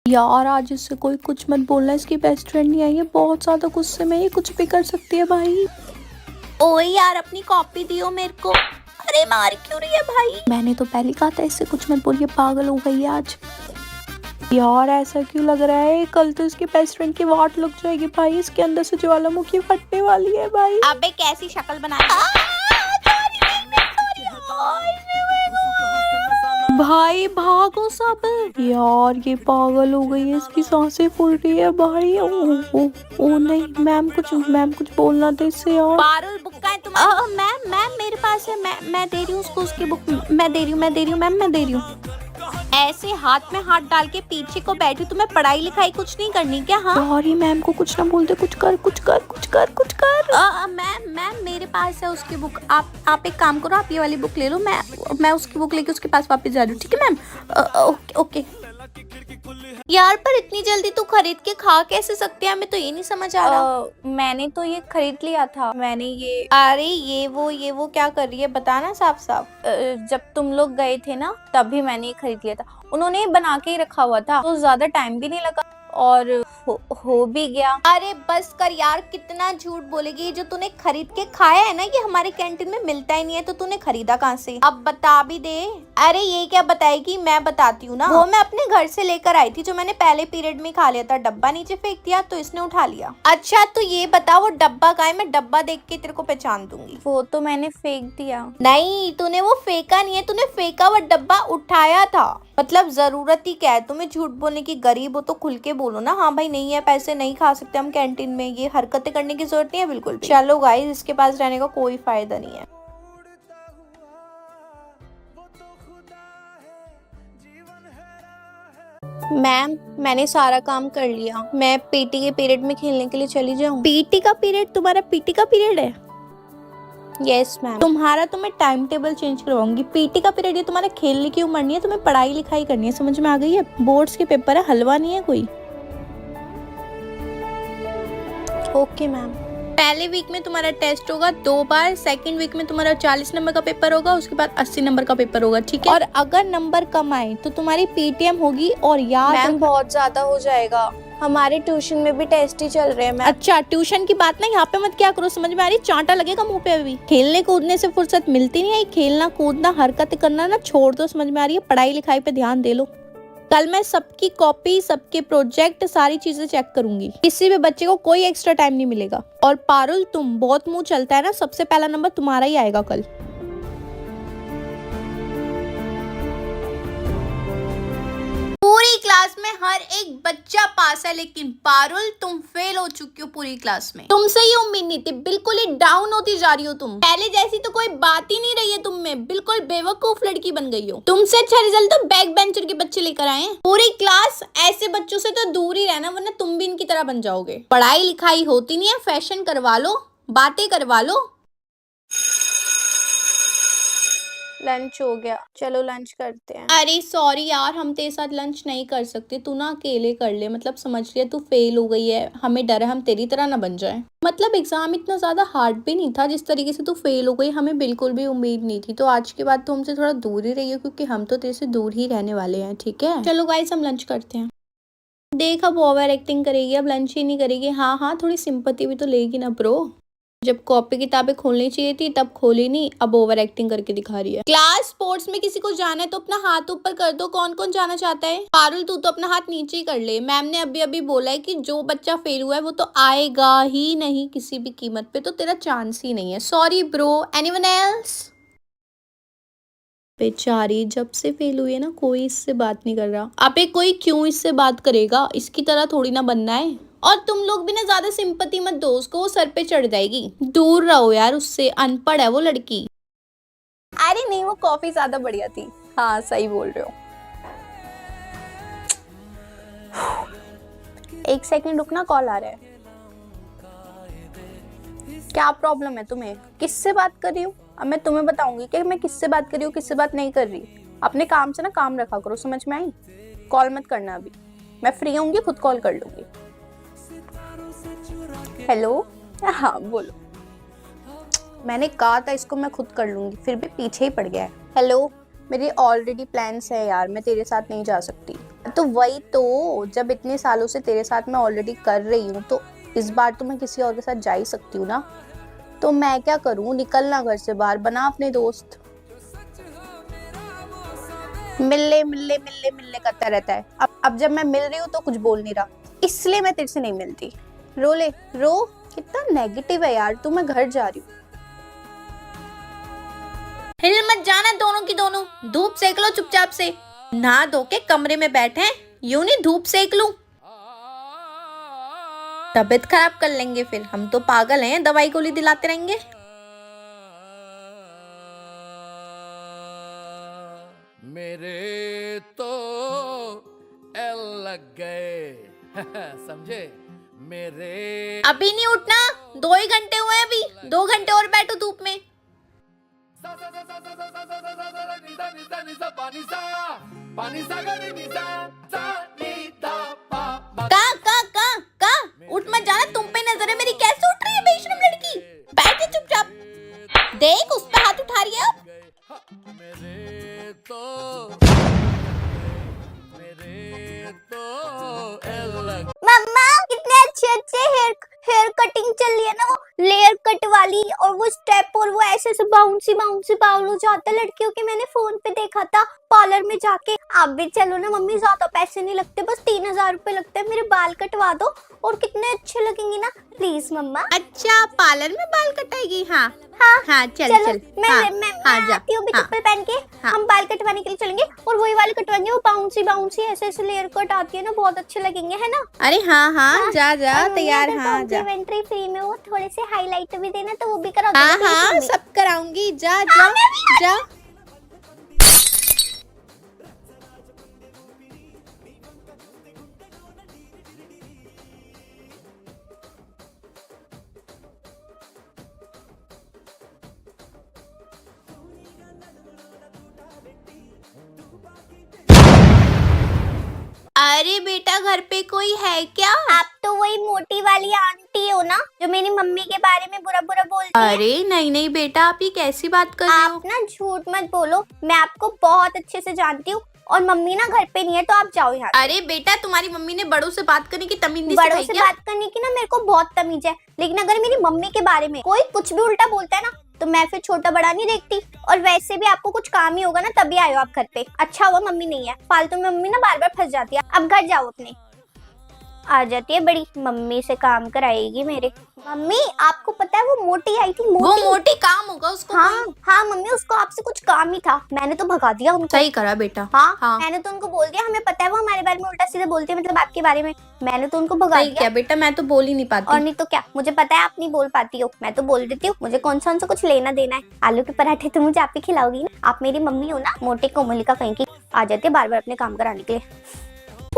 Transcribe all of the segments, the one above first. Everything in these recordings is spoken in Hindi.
यार आज इससे कोई कुछ मत बोलना, इसकी बेस्ट फ्रेंड नहीं आई है, बहुत ज्यादा गुस्से में, ये कुछ भी कर सकती है भाई। ओए यार अपनी कॉपी दियो मेरे को। अरे मार क्यों रही है भाई? मैंने तो पहले कहा था इससे कुछ मत बोलिए, पागल हो गई है आज। यार ऐसा क्यों लग रहा है, कल तो इसकी बेस्ट फ्रेंड की वाट लग जाएगी भाई, इसके अंदर से ज्वालामुखी फटने वाली है भाई। अबे कैसी शक्ल बनाई? भाई भागो सब। यार ये पागल हो गई है, इसकी सांसें फूल रही है भाई। ओ नहीं, मैम कुछ बोलना था इससे यार। पारुल बुक का है तुम्हारा? मैम मेरे पास है, मैं दे रही हूँ उसको उसकी बुक। मैं दे रही हूँ मैम, मैं दे रही हूँ। ऐसे हाथ में हाथ डाल के पीछे को बैठी, तुम्हें पढ़ाई लिखाई कुछ नहीं करनी क्या? हाँ सॉरी मैम को कुछ ना बोलते, कुछ कर। मैम मेरे पास है उसकी बुक। आप एक काम करो, आप ये वाली बुक ले लो, मैं उसकी बुक लेके उसके पास वापस जा रही हूँ, ठीक है मैम? ओके। यार पर इतनी जल्दी तू खरीद के खा कैसे सकती है, हमें तो ये नहीं समझ आ रहा। मैंने तो ये खरीद लिया था। मैंने ये अरे ये वो क्या कर रही है, बताना साफ साफ। जब तुम लोग गए थे ना तभी मैंने ये खरीद लिया था। उन्होंने बना के ही रखा हुआ था तो ज्यादा टाइम भी नहीं लगा और हो भी गया। अरे बस कर यार, कितना झूठ बोलेगी। ये जो तूने खरीद के खाया है ना, ये हमारे कैंटीन में मिलता ही नहीं है, तो तूने खरीदा कहाँ से? अब बता भी दे। अरे ये क्या बताएगी, मैं बताती हूँ ना। वो मैं अपने घर से लेकर आई थी, जो मैंने पहले पीरियड में खा लिया था। डब्बा नीचे फेंक दिया तो इसने उठा लिया। अच्छा तो ये बता वो डब्बा कहाँ है? मैं डब्बा देख के तेरे को पहचान दूंगी। वो तो मैंने फेंक दिया। नहीं तूने वो फेंका नहीं है, तूने फेंका वो डब्बा उठाया था। मतलब जरूरत ही क्या है तुम्हें झूठ बोलने की? गरीब हो तो खुल के बोलो ना, हाँ भाई नहीं है पैसे, नहीं खा सकते हम कैंटीन में। ये हरकतें करने की जरूरत नहीं है बिल्कुल भी। चलो गाइस, इसके पास रहने का कोई फायदा नहीं है। मैम मैंने सारा काम कर लिया, मैं पीटी के पीरियड में खेलने के लिए चली जाऊँ? पीटी का पीरियड? तुम्हारा पीटी का पीरियड है? Yes ma'am. तुम्हारा तो मैं टाइम टेबल चेंज करवाऊंगी। पीटी का पीरियड ये तुम्हारा खेलने की उम्र नहीं है, तुम्हें पढ़ाई लिखाई करनी है, समझ में आ गई है? बोर्ड्स के पेपर है, हलवा नहीं है कोई। Okay ma'am. पहले वीक में तुम्हारा टेस्ट होगा 2 बार, सेकंड वीक में तुम्हारा 40 नंबर का पेपर होगा, उसके बाद 80 नंबर का पेपर होगा, ठीक है? और अगर नंबर कम आए तो तुम्हारी पीटीएम होगी। और यार मैम बहुत ज्यादा हो जाएगा, हमारे ट्यूशन में भी टेस्ट ही चल रहे हैं मैम। अच्छा ट्यूशन की बात ना यहाँ पे मत क्या करो, समझ में आ रही? चांटा लगेगा मुंह पे अभी। खेलने कूदने से फुर्सत मिलती नहीं है, खेलना कूदना हरकतें करना ना छोड़ दो, समझ में आ रही है? पढ़ाई लिखाई पे ध्यान दे लो। कल मैं सबकी कॉपी, सबके प्रोजेक्ट, सारी चीजें चेक करूंगी। किसी भी बच्चे को कोई एक्स्ट्रा टाइम नहीं मिलेगा। और पारुल तुम बहुत मुंह चलता है ना, सबसे पहला नंबर तुम्हारा ही आएगा कल। पूरी क्लास में हर एक बच्चा पास है, लेकिन पारुल तुम फेल हो चुकी हो पूरी क्लास में। तुमसे ये उम्मीद नहीं थी, बिल्कुल ही डाउन होती जा रही हो तुम। पहले जैसी तो कोई बात ही नहीं रही है तुम में, बिल्कुल बेवकूफ लड़की बन गई हो। तुमसे अच्छा रिजल्ट तो बैक बेंचर के बच्चे लेकर आए हैं। पूरी क्लास ऐसे बच्चों से तो दूर ही रहना, वरना तुम भी इनकी तरह बन जाओगे। पढ़ाई लिखाई होती नहीं है, फैशन करवा लो, बातें करवा लो। लंच हो गया, चलो लंच करते हैं। अरे सॉरी यार, हम तेरे साथ लंच नहीं कर सकते, तू ना अकेले कर ले। मतलब समझ लिया तू फेल हो गई है, हमें डर है हम तेरी तरह ना बन जाए। मतलब एग्जाम इतना ज्यादा हार्ड भी नहीं था, जिस तरीके से तू फेल हो गई हमें बिल्कुल भी उम्मीद नहीं थी। तो आज के बाद तो हमसे थोड़ा दूर ही रहिए, क्योंकि हम तो तेरे से दूर ही रहने वाले हैं, ठीक है? चलो गाइस हम लंच करते हैं। देख अब ओवर एक्टिंग करेगी, अब लंच ही नहीं करेगी। हाँ थोड़ी सिंपैथी भी तो लेगी ना ब्रो। जब कॉपी किताबें खोलनी चाहिए थी तब खोली नहीं, अब ओवर एक्टिंग करके दिखा रही है। क्लास स्पोर्ट्स में किसी को जाना है तो अपना हाथ ऊपर कर दो। कौन कौन जाना चाहता है? पारुल तू तो अपना हाथ नीचे ही कर ले। मैम ने अभी अभी बोला है कि जो बच्चा फेल हुआ है वो तो आएगा ही नहीं किसी भी कीमत पे, तो तेरा चांस ही नहीं है। Sorry bro, anyone else? बेचारी जब से फेल हुई है ना, कोई इससे बात नहीं कर रहा। अबे कोई क्यों इससे बात करेगा, इसकी तरह थोड़ी ना बनना है। और तुम लोग भी ना ज्यादा सिंपैथी मत दो उसको, वो सर पे चढ़ जाएगी। दूर रहो यार उससे, अनपढ़ है वो लड़की। अरे नहीं, वो कॉफी ज्यादा बढ़िया थी। हाँ सही बोल रहे हो। एक सेकंड रुकना, कॉल आ रहा है। क्या प्रॉब्लम है तुम्हें? किससे बात कर रही हूँ? अब मैं तुम्हें बताऊंगी कि मैं किससे बात कर रही हूँ, किससे बात नहीं कर रही। अपने काम से ना काम रखा करो, समझ में आई? कॉल मत करना अभी, मैं फ्री होंगी खुद कॉल कर लूंगी। हेलो, हाँ बोलो। मैंने कहा था इसको मैं खुद कर लूंगी, फिर भी पीछे ही पड़ गया है। हेलो, मेरी ऑलरेडी प्लान्स है यार, मैं तेरे साथ नहीं जा सकती। तो वही तो, जब इतने सालों से तेरे साथ मैं ऑलरेडी कर रही हूँ तो इस बार तो मैं किसी और के साथ जा ही सकती हूँ ना। तो मैं क्या करूँ, निकलना घर से बाहर, बना अपने दोस्त। मिलने करता रहता है। अब जब मैं मिल रही हूँ तो कुछ बोल नहीं रहा, इसलिए मैं तेरे से नहीं मिलती। रो ले रो, कितना नेगेटिव है यार तू। मैं घर जा रही हूँ। हिल मत जाना दोनों की दोनों, धूप सेक लो चुपचाप से। नहा धो के कमरे में बैठे हैं, यूं नहीं धूप सेक लूं, तबीयत खराब कर लेंगे फिर। हम तो पागल हैं, दवाई गोली दिलाते रहेंगे। मेरे तो एल लग गए समझे मेरे। अभी नहीं उठना, 2 ही घंटे हुए हैं अभी, 2 घंटे और बैठो धूप में। का उठ मत जाना, तुम पे नजर है मेरी। कैसे उठ रही है बेशरम लड़की, बैठे चुपचाप। देख उस पे हाथ उठा रही है अब। मेरे तो एल लग। मम्मा कितने अच्छे हेयर कटिंग चल रही है ना, वो लेयर कट वाली, और वो स्टेप, और वो ऐसे ऐसे बाउंसी बाउल हो जाता है लड़कियों के। मैंने फोन पे देखा था पार्लर में जाके। आप भी चलो ना मम्मी, ज्यादा पैसे नहीं लगते, बस 3000 रुपए लगते हैं। मेरे बाल कटवा दो और कितने अच्छे लगेंगे ना, प्लीज मम्मा। अच्छा पार्लर में बाल कटाएगी? हाँ हाँ चल मैं आती हूँ चप्पल पहन के। हम बाल कटवाने के लिए चलेंगे और वही वाले कटवाएंगे, वो बाउंसी ऐसे ऐसे लेयर कट आती है ना, बहुत अच्छे लगेंगे, है ना। अरे हाँ जा तैयार। हाँ जा, कॉम्प्लीमेंट्री फ्री में वो थोड़े से हाईलाइट भी देना, तो वो भी करा दो। हाँ सब कराऊंगी, जा। अरे बेटा घर पे कोई है क्या? आप तो वही मोटी वाली आंटी हो ना, जो मेरी मम्मी के बारे में बुरा बोलती है। अरे नहीं बेटा, आप ये कैसी बात कर रहे हो? आप ना झूठ मत बोलो, मैं आपको बहुत अच्छे से जानती हूँ, और मम्मी ना घर पे नहीं है, तो आप जाओ यहाँ। अरे बेटा तुम्हारी मम्मी ने बड़ों से बात करने की तमीज नहीं बड़ों से बात करने की ना मेरे को बहुत तमीज है, लेकिन अगर मेरी मम्मी के बारे में कोई कुछ भी उल्टा बोलता है ना, तो मैं फिर छोटा बड़ा नहीं देखती। और वैसे भी आपको कुछ काम ही होगा ना, तभी आए हो आप घर पे। अच्छा हुआ मम्मी नहीं है, फालतू में मम्मी ना बार बार फंस जाती है। अब घर जाओ अपने। आ जाती है बड़ी, मम्मी से काम कराएगी मेरे। मम्मी आपको पता है वो मोटी आई थी, वो मोटी काम होगा उसको। हाँ मम्मी, उसको आपसे कुछ काम ही था, मैंने तो भगा दिया उनको। सही करा बेटा। हाँ मैंने तो उनको बोल दिया, हमें पता है वो हमारे बारे में उल्टा सीधा बोलती है, मतलब आपके बारे में। मैंने तो उनको भगा दिया। क्या बेटा, मैं तो बोल ही नहीं पाती। और नहीं तो क्या, मुझे पता है आप नहीं बोल पाती हो, मैं तो बोल देती हूँ। मुझे कौन सा कुछ लेना देना है। आलू के पराठे तो मुझे आप ही खिलाओगी ना, आप मेरी मम्मी हो ना। मोटे कोमलिका कहीं की आ जाती है बार बार अपने काम कराने के लिए।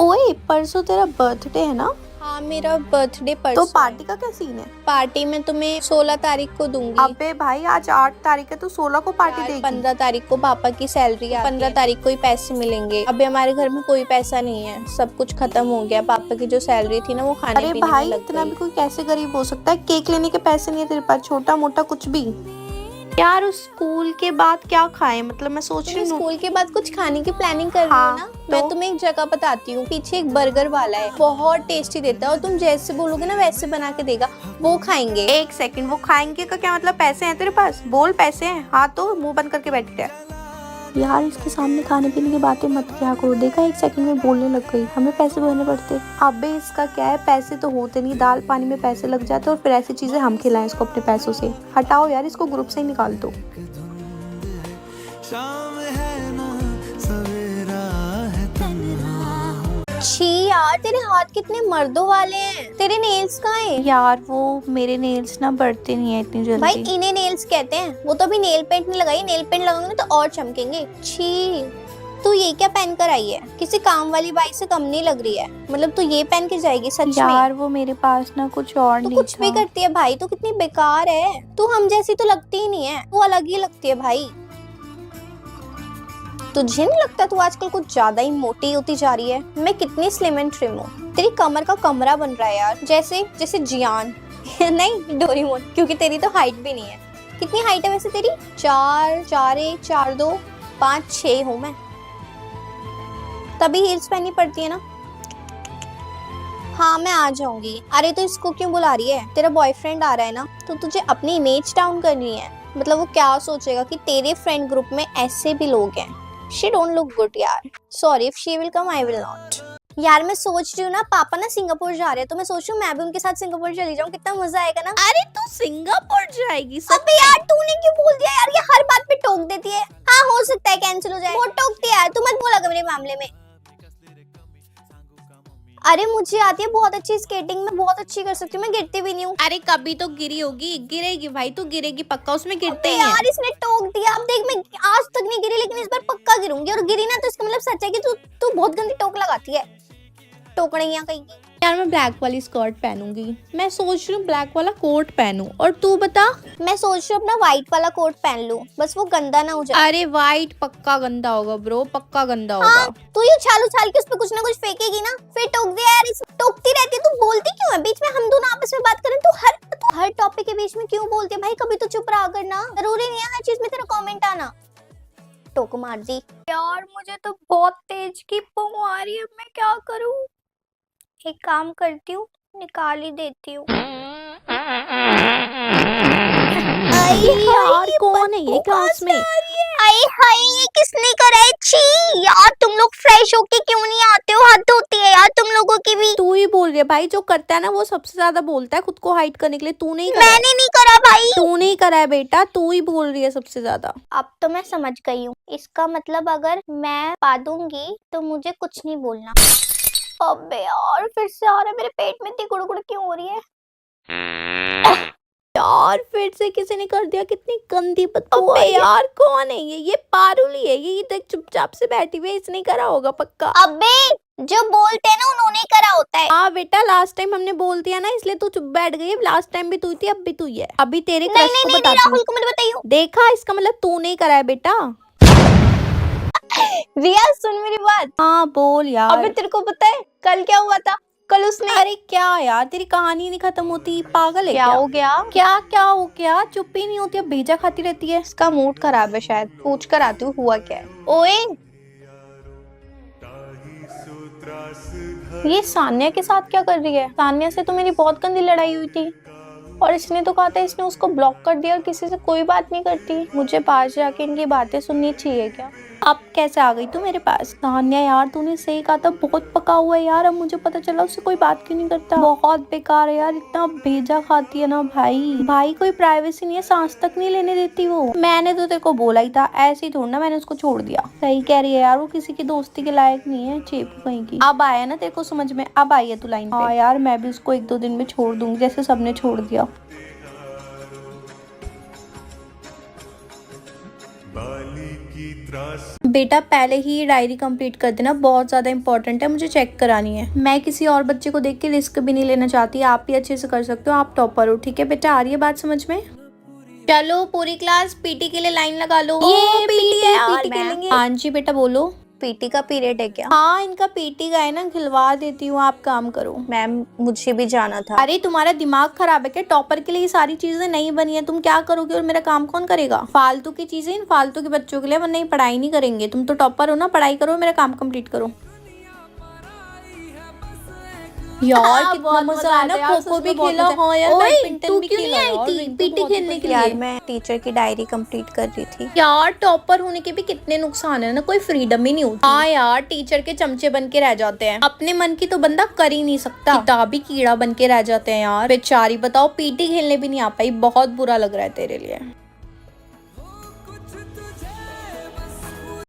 ओए परसों तेरा बर्थडे है ना? हाँ मेरा बर्थडे परसों। तो पार्टी का क्या सीन है? पार्टी में तुम्हें 16 तारीख को दूंगी। अबे भाई आज 8 तारीख है, तो 16 को पार्टी देगी। 15 तारीख को पापा की सैलरी है, 15 तारीख को ही पैसे मिलेंगे। अभी हमारे घर में कोई पैसा नहीं है, सब कुछ खत्म हो गया। पापा की जो सैलरी थी ना, वो खाने अरे पीने भाई में लग इतना गई। भी कोई कैसे गरीब हो सकता है? केक लेने के पैसे नहीं है तेरे पास, छोटा मोटा कुछ भी। यार उस स्कूल के बाद क्या खाए, मतलब मैं सोच रही हूँ स्कूल के बाद कुछ खाने की प्लानिंग कर रही हूँ ना। तो? मैं तुम्हें एक जगह बताती हूँ, पीछे एक बर्गर वाला है, बहुत टेस्टी देता है, और तुम जैसे बोलोगे ना वैसे बना के देगा। वो खाएंगे। एक सेकंड, वो खाएंगे का क्या मतलब? पैसे हैं तेरे पास? बोल पैसे हैं। हाँ तो मुंह बंद करके बैठी रहे। यार इसके सामने खाने पीने की बातें मत किया करो। देखा 1 सेकंड में बोलने लग गई, हमें पैसे भरने पड़ते। अबे इसका क्या है, पैसे तो होते नहीं, दाल पानी में पैसे लग जाते और फिर ऐसी चीजें हम खिलाएं इसको अपने पैसों से। हटाओ यार, इसको ग्रुप से ही निकाल दो। छी यार, तेरे हाथ कितने मर्दों वाले हैं। तेरे नेल्स कहाँ हैं? यार वो मेरे नेल्स ना बढ़ते नहीं है इतनी जल्दी। भाई इन्हें नेल्स कहते हैं, वो तो अभी नेल पेंट नहीं लगाई। नेल पेंट लगाऊंगी तो और चमकेंगे। छी, तू ये क्या पहन कर आई है? किसी काम वाली बाई से कम नहीं लग रही है। मतलब तू ये पहन के जाएगी सच में? यार वो मेरे पास ना कुछ और तू नहीं कुछ था। भी करती है भाई, तू कितनी बेकार है। तू हम जैसी तो लगती ही नहीं है, तू अलग ही लगती है भाई। तुझे नहीं लगता तू आजकल कुछ ज्यादा ही मोटी होती जा रही है? मैं कितनी स्लिम एंड ट्रिम हूँ, तेरी कमर का कमरा बन रहा है यार, जैसे जियान नहीं डोरेमोन, क्योंकि तेरी तो हाइट भी नहीं है। कितनी हाइट है वैसे तेरी? 4 4 1 4 2 5 6 हूँ मैं। तभी हील्स पहननी पड़ती है ना। हाँ मैं आ जाऊंगी। अरे तो इसको क्यों बुला रही है? तेरा बॉयफ्रेंड आ रहा है ना, तो तुझे अपनी इमेज डाउन करनी है। मतलब वो क्या सोचेगा कि तेरे फ्रेंड ग्रुप में ऐसे भी लोग हैं। शी डोंट लुक गुड यार। Sorry if she will come I will not. यार मैं सोच रही हूँ ना, पापा ना सिंगापुर जा रहे हैं, तो मैं सोच रही हूँ मैं भी उनके साथ सिंगापुर चली जाऊँ, कितना मजा आएगा ना। अरे तू सिंगापुर जाएगी? अबे यार तूने क्यों बोल दिया यार, ये हर बात पे टोक देती है। हाँ हो सकता है कैंसिल हो जाए। वो टोकती है यार, तू मत बोला कर मेरे मामले में। अरे मुझे आती है बहुत अच्छी स्केटिंग, मैं बहुत अच्छी कर सकती हूँ, मैं गिरती भी नहीं हूँ। अरे कभी तो गिरी होगी, गिरेगी भाई, तू गिरेगी पक्का, उसमें गिरते ही यार हैं। इसने टोक दिया। अब देख मैं आज तक नहीं गिरी, लेकिन इस बार पक्का गिरूंगी, और गिरी ना तो इसका मतलब सच है कि तू बहुत गंदी टोक लगाती है। टोकड़ियां कहीं की। यार मैं ब्लैक वाली स्कर्ट पहनूंगी। मैं सोच रही हूँ ब्लैक वाला कोट पहनूं, और तू बता। मैं सोच रही हूँ अपना व्हाइट वाला कोट पहन लूं, बस वो गंदा ना हो जाए। अरे वाइट पक्का गंदा होगा ब्रो, पक्का गंदा होगा। हाँ तू ये छाल उछाल के उस पे कुछ ना कुछ फेंकेगी ना, फिर टोक दिया यार। टोकती रहती है, तू बोलती क्यों है? बीच में हम दोनों आपस में बात करें तो हर टॉपिक के बीच में क्यों बोलती है भाई? कभी तो चुप रहा करना, जरूरी नहीं है हर चीज में तेरा कमेंट आना। टोक मार दी यार। मुझे तो बहुत तेज की पों आ रही है, मैं क्या करूं? एक काम करती हूँ, निकाल ही देती हूँ। यार कौन है ये क्लास में? अरे हाय ये किसने करा है? छी यार तुम लोग फ्रेश होके क्यों नहीं आते हो? हद होती है यार तुम लोगों की भी। तू ही बोल रही है भाई, जो करता है ना वो सबसे ज्यादा बोलता है खुद को हाइड करने के लिए। तू नहीं करा है। मैंने नहीं करा भाई। तू नहीं करा है बेटा, तू ही बोल रही है सबसे ज्यादा। अब तो मैं समझ गई हूँ, इसका मतलब अगर मैं पा दूंगी तो मुझे कुछ नहीं बोलना। अबे यार फिर से आ रहा है, मेरे पेट में इतनी गुड़गुड़ क्यों हो रही है? यार फिर से किसी ने कर दिया, कितनी गंदी बदबू आ रही है। यार कौन है ये पारुली है ये देख चुपचाप से बैठी हुई है, इसने करा होगा पक्का। अबे जो बोलते हैं ना उन्होंने ही करा होता है। हाँ बेटा लास्ट टाइम हमने बोल दिया ना, इसलिए तू चुप बैठ गई। लास्ट टाइम भी तू थी, अब भी तू ही है। अभी तेरे नहीं क्रश नहीं को नहीं, बताती राहुल हूँ। को मत बताइयो। देखा, इसका मतलब तू नहीं करा है बेटा। रिया सुन मेरी बात। हाँ बोल यार। अबे तेरे को पता है कल क्या हुआ था? कल उसने अरे क्या यार, तेरी कहानी नहीं खत्म होती, पागल है क्या हो गया? क्या हो गया? चुप ही नहीं होती, अब भेजा खाती रहती है। इसका मूड खराब है शायद, पूछ कर आती हूँ हुआ क्या है। ओए ये सान्या के साथ क्या कर रही है? सान्या से तो मेरी बहुत गंदी लड़ाई हुई थी, और इसने तो कहा था इसने उसको ब्लॉक कर दिया और किसी से कोई बात नहीं करती। मुझे पास जाके इनकी बातें सुननी चाहिए क्या? अब कैसे आ गई तू मेरे पास? सान्या यार तूने सही कहा था, बहुत पका हुआ है यार। अब मुझे पता चला उससे कोई बात क्यों नहीं करता। बहुत बेकार है यार, इतना भेजा खाती है ना भाई कोई प्राइवेसी नहीं है, सांस तक नहीं लेने देती वो। मैंने तो तेरे को बोला ही था, ऐसे ही थोड़ा ना मैंने उसको छोड़ दिया। सही कह रही है यार, वो किसी की दोस्ती के लायक नहीं है, चेपू कहीं की। अब आया ना तेरे को समझ में, अब आई है तू लाइन पे। हाँ यार मैं भी उसको 1-2 दिन में छोड़ दूंगी, जैसे सबने छोड़ दिया। बेटा पहले ही ये डायरी कंप्लीट कर देना, बहुत ज्यादा इंपॉर्टेंट है, मुझे चेक करानी है। मैं किसी और बच्चे को देख के रिस्क भी नहीं लेना चाहती, आप भी अच्छे से कर सकते हो, आप टॉपर हो। ठीक है बेटा, आ रही है बात समझ में? चलो पूरी क्लास पीटी के लिए लाइन लगा लो। ये पीटी है, यार, पीटी खेलेंगे। हाँ जी बेटा बोलो। पीटी का पीरियड है क्या? हाँ इनका पीटी का है ना, खिलवा देती हूँ, आप काम करो। मैम मुझे भी जाना था। अरे तुम्हारा दिमाग खराब है क्या? टॉपर के लिए ये सारी चीजें नहीं बनी है, तुम क्या करोगे और मेरा काम कौन करेगा? फालतू की चीजें इन फालतू के बच्चों के लिए, वरना ये पढ़ाई नहीं करेंगे। तुम तो टॉपर हो ना, पढ़ाई करो, मेरा काम कंप्लीट करो। यार कितना मजा आया ना, खो-खो भी खेला। हाँ यार बैडमिंटन भी खेला। यार पीटी खेलने के लिए। यार मैं टीचर की डायरी कंप्लीट कर रही थी। यार टॉपर होने के भी कितने नुकसान है ना, कोई फ्रीडम ही नहीं होती। हाँ यार टीचर के चमचे बन के रह जाते हैं, अपने मन की तो बंदा कर ही नहीं सकता, किताबी कीड़ा बन के रह जाते हैं यार बेचारी। बताओ पीटी खेलने भी नहीं आ पाई, बहुत बुरा लग रहा है तेरे लिए।